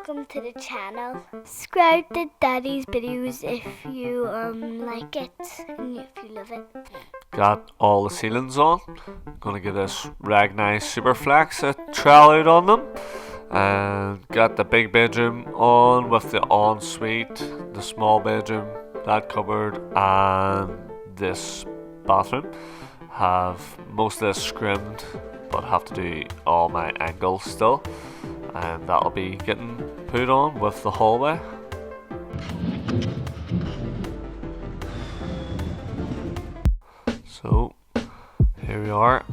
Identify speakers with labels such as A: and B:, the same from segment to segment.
A: welcome to the channel. Subscribe to Daddy's videos if you like it and if you love it.
B: Got all the ceilings on. Gonna get this Ragnai Superflex trowel out on them. And got the big bedroom on with the ensuite, the small bedroom, that cupboard, and this bathroom. Have most of this scrimmed, but have to do all my angles still. And that'll be getting put on with the hallway. So here we are,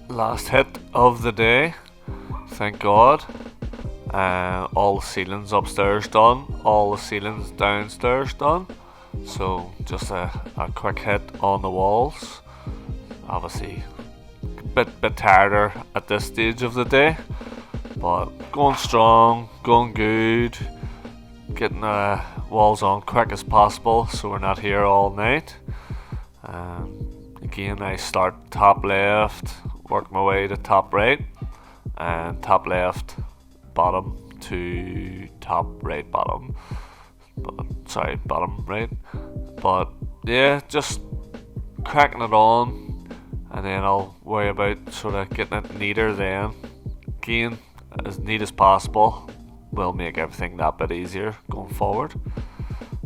B: last hit of the day, thank God. All the ceilings upstairs done, all the ceilings downstairs done. So just a quick hit on the walls. Obviously a bit tireder at this stage of the day, but going strong, going good, getting the walls on quick as possible so we're not here all night. Again, I start top left, work my way to top right, and top left bottom to top right bottom. Sorry, bottom right. But yeah, just cracking it on, and then I'll worry about sort of getting it neater then. Again, as neat as possible will make everything that bit easier going forward.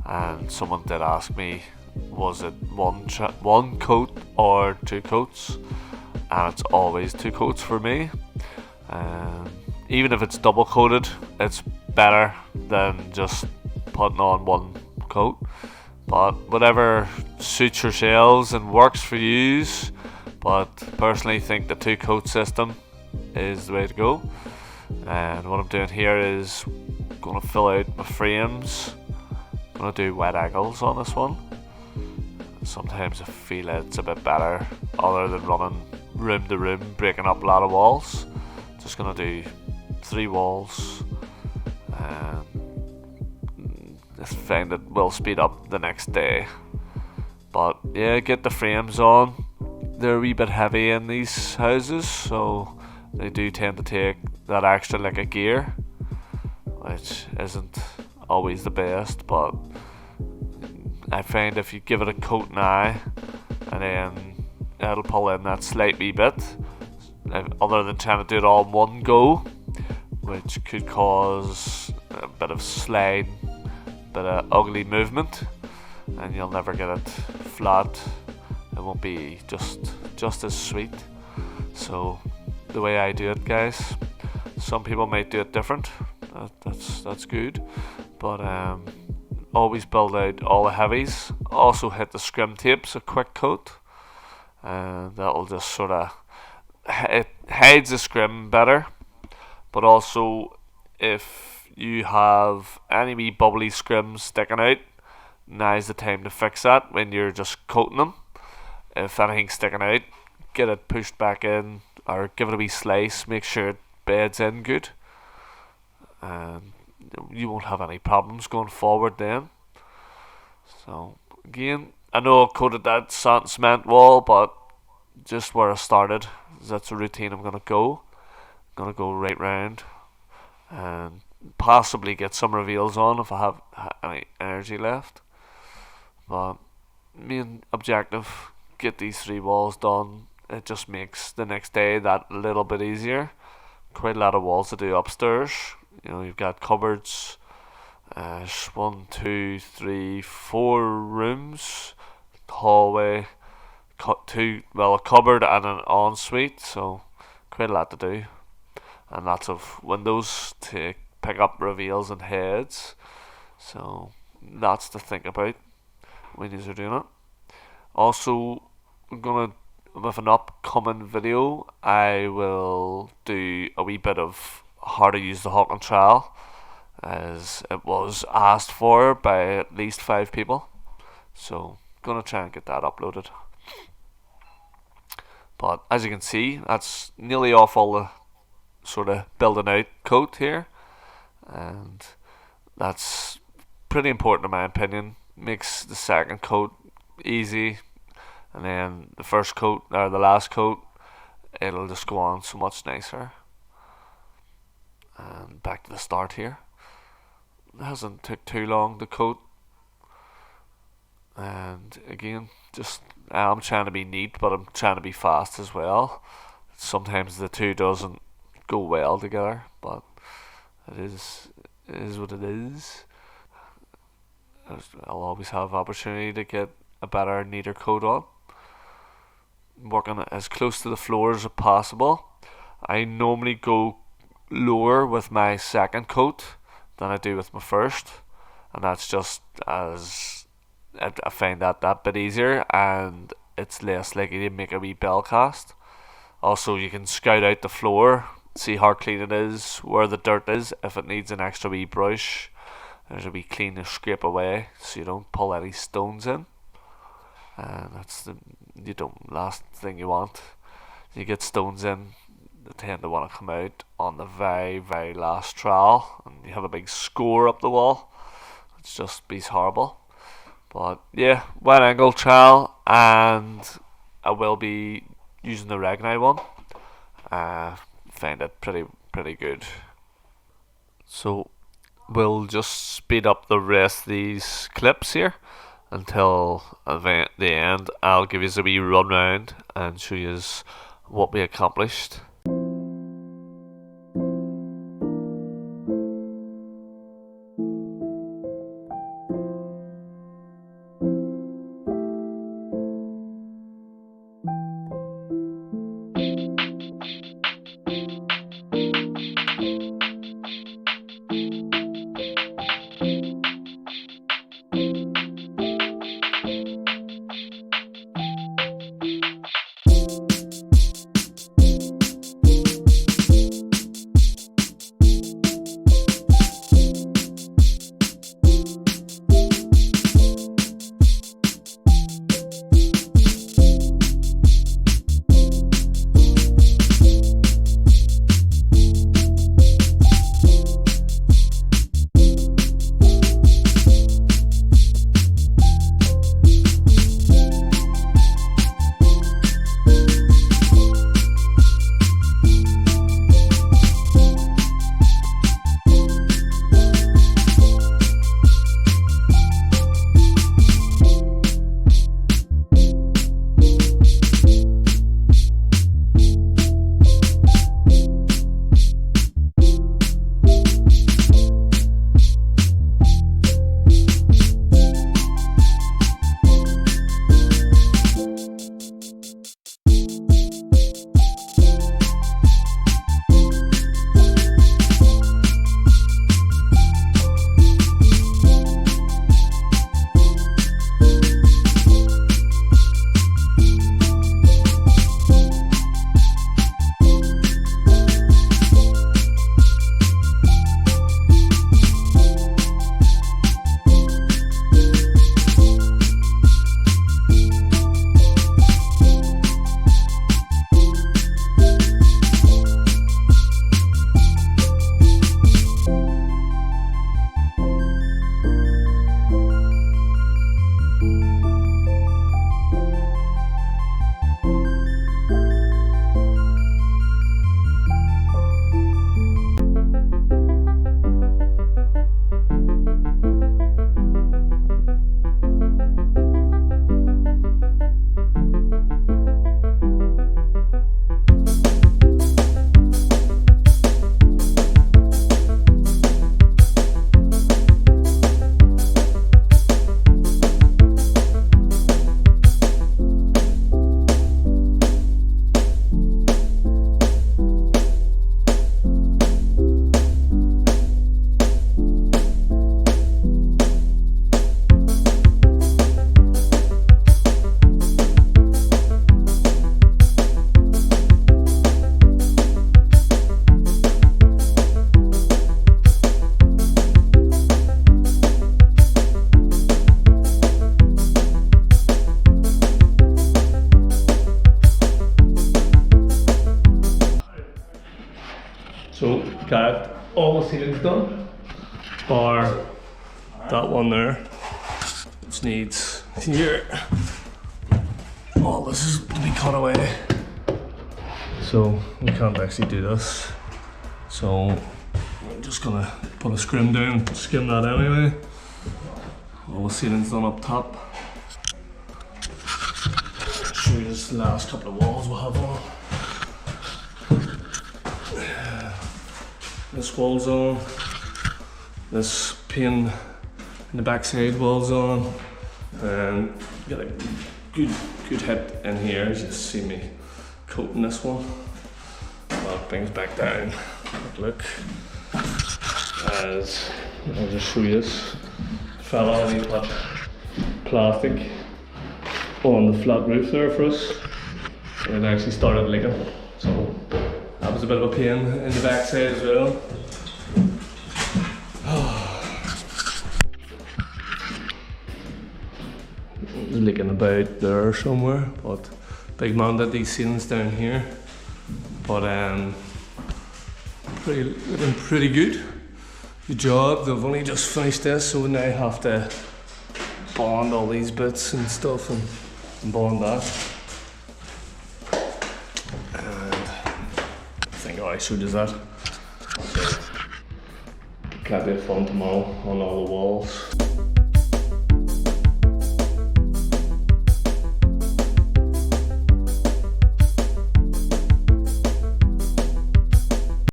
B: And someone did ask me, was it one coat or two coats? And it's always two coats for me. Even if it's double coated, it's better than just putting on one coat. But whatever suits yourselves and works for yous. But personally think the two coat system is the way to go. And what I'm doing here is going to fill out my frames. I'm going to do wet angles on this one. Sometimes I feel it's a bit better other than running room to room, breaking up a lot of walls. Just going to do 3 walls, and I find it will speed up the next day. But yeah, get the frames on. They're a wee bit heavy in these houses, so they do tend to take that extra like a gear, which isn't always the best, but I find if you give it a coat now, and then it'll pull in that slight wee bit, other than trying to do it all in one go, which could cause a bit of slide, a bit of ugly movement, and you'll never get it flat. It won't be just as sweet. So the way I do it, guys, some people might do it different. That's good, but always build out all the heavies. Also hit the scrim tapes a quick coat, and that'll just sort of, it hides the scrim better. But also, if you have any wee bubbly scrims sticking out, now's the time to fix that when you're just coating them. If anything's sticking out, get it pushed back in, or give it a wee slice, make sure it beds in good, and you won't have any problems going forward then. So again, I know I coated that sand cement wall, but just where I started, that's a routine I'm gonna go. I'm gonna go right round and possibly get some reveals on if I have any energy left. But main objective, get these 3 walls done. It just makes the next day that little bit easier. Quite a lot of walls to do upstairs. You know, you've got cupboards, 1, 2, 3, 4 rooms, hallway, a cupboard and an ensuite, so quite a lot to do, and lots of windows to pick up reveals and heads. So lots to think about when you're doing it. Also, with an upcoming video, I will do a wee bit of how to use the hook and trowel, as it was asked for by at least 5 people. So gonna try and get that uploaded. But as you can see, that's nearly off all the sort of building out coat here, and that's pretty important in my opinion. Makes the second coat easy, and then the first coat or the last coat, it'll just go on so much nicer. And back to the start here. hasn't took too long to coat. And again, just I'm trying to be neat, but I'm trying to be fast as well. Sometimes the two doesn't go well together, but it is what it is. I'll always have opportunity to get a better, neater coat on. Working as close to the floor as possible. I normally go lower with my second coat than I do with my first, and that's just as I find that bit easier, and it's less likely to make a wee bell cast. Also, you can scout out the floor, see how clean it is, where the dirt is, if it needs an extra wee brush. There's a wee clean to scrape away, so you don't pull any stones in. And that's the last thing you want. You get stones in, they tend to want to come out on the very, very last trowel, and you have a big score up the wall. It's just be horrible. But yeah, wide angle trowel, and I will be using the Regni one. Find it pretty good. So we'll just speed up the rest of these clips here until the end. I'll give you a wee run round and show you what we accomplished.
C: So got all the ceilings done, bar that one there, which needs here. All this is to be cut away, so we can't actually do this. So we'll just gonna put a scrim down, skim that anyway. All the ceiling's done up top. Show you this last couple of walls we'll have on. This wall's on. This pane in the backside wall's on. And got a good hit in here. You just see me coating this one. That brings back down. Look. As I'll just show you this. Fell on any plastic on the flat roof there for us. And it actually started leaking. So that was a bit of a pain in the backside as well. Leaking about there somewhere, but big man did these ceilings down here. But looking pretty good. Good job. They've only just finished this, so now I have to bond all these bits and stuff and bond that. And I think I showed you that. So, can't be fun tomorrow on all the walls.